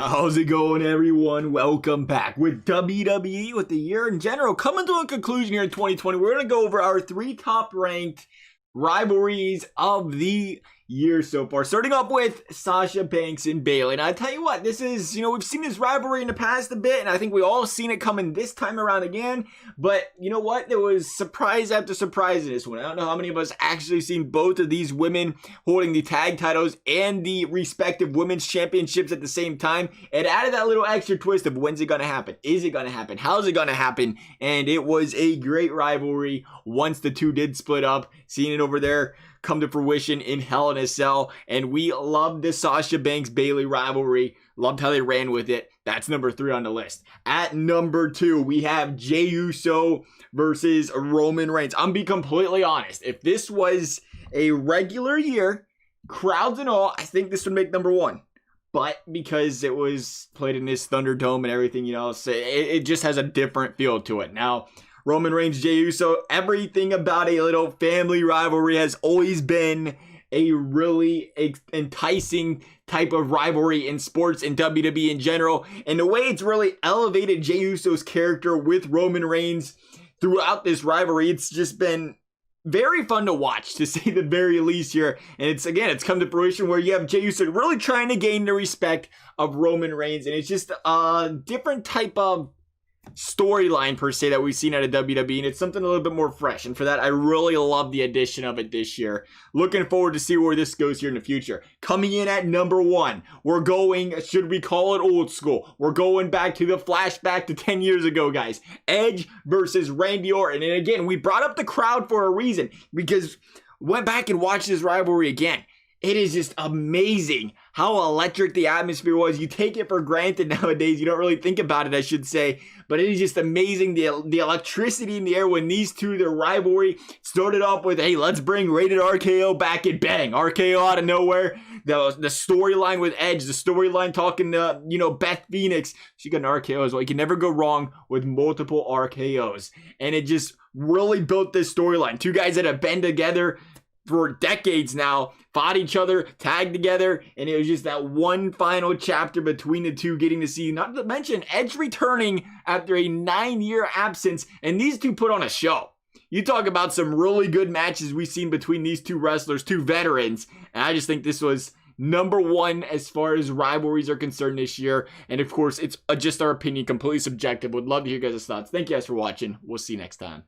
How's it going, everyone? Welcome back with WWE, with the year in general coming to a conclusion here in 2020. We're going to go over our 3 top ranked rivalries of the year so far, starting up with Sasha Banks and Bayley. And I tell you what, this is, we've seen this rivalry in the past a bit, and I think we all seen it coming this time around again. But you know what? There was surprise after surprise in this one. I don't know how many of us actually seen both of these women holding the tag titles and the respective women's championships at the same time. It added that little extra twist of when's it going to happen? Is it going to happen? How's it going to happen? And it was a great rivalry once the two did split up. Seeing it over there come to fruition in Hell in a Cell, and we loved the Sasha Banks Bayley rivalry. Loved how they ran with it. That's number 3 on the list. At number 2, we have Jey Uso versus Roman Reigns. I'm being completely honest. If this was a regular year, crowds and all, I think this would make number 1. But because it was played in this Thunderdome and everything, so it just has a different feel to it. Now, Roman Reigns, Jey Uso, everything about a little family rivalry has always been a really enticing type of rivalry in sports and WWE in general. And the way it's really elevated Jey Uso's character with Roman Reigns throughout this rivalry, it's just been very fun to watch, to say the very least here. And it's come to fruition where you have Jey Uso really trying to gain the respect of Roman Reigns. And it's just a different type of storyline per se that we've seen out of WWE, and it's something a little bit more fresh, and for that I really love the addition of it this year. Looking forward to see where this goes here in the future. Coming in at number 1, we're going, should we call it old school, we're going back to the flashback to 10 years ago, guys. Edge versus Randy Orton. And again, we brought up the crowd for a reason, because went back and watched this rivalry again. It is just amazing how electric the atmosphere was. You take it for granted nowadays. You don't really think about it, I should say. But it is just amazing, the electricity in the air when these two, their rivalry started off with, hey, let's bring Rated RKO back and bang. RKO out of nowhere. The storyline with Edge, the storyline talking to, Beth Phoenix. She got an RKO as well. You can never go wrong with multiple RKOs. And it just really built this storyline. Two guys that have been together for decades now, fought each other, tagged together, and it was just that one final chapter between the two, getting to see, not to mention Edge returning after a 9-year absence, and these two put on a show. You talk about some really good matches we've seen between these two wrestlers, two veterans, and I just think this was number 1 as far as rivalries are concerned this year. And of course, it's just our opinion, completely subjective. Would love to hear you guys' thoughts. Thank you guys for watching. We'll see you next time.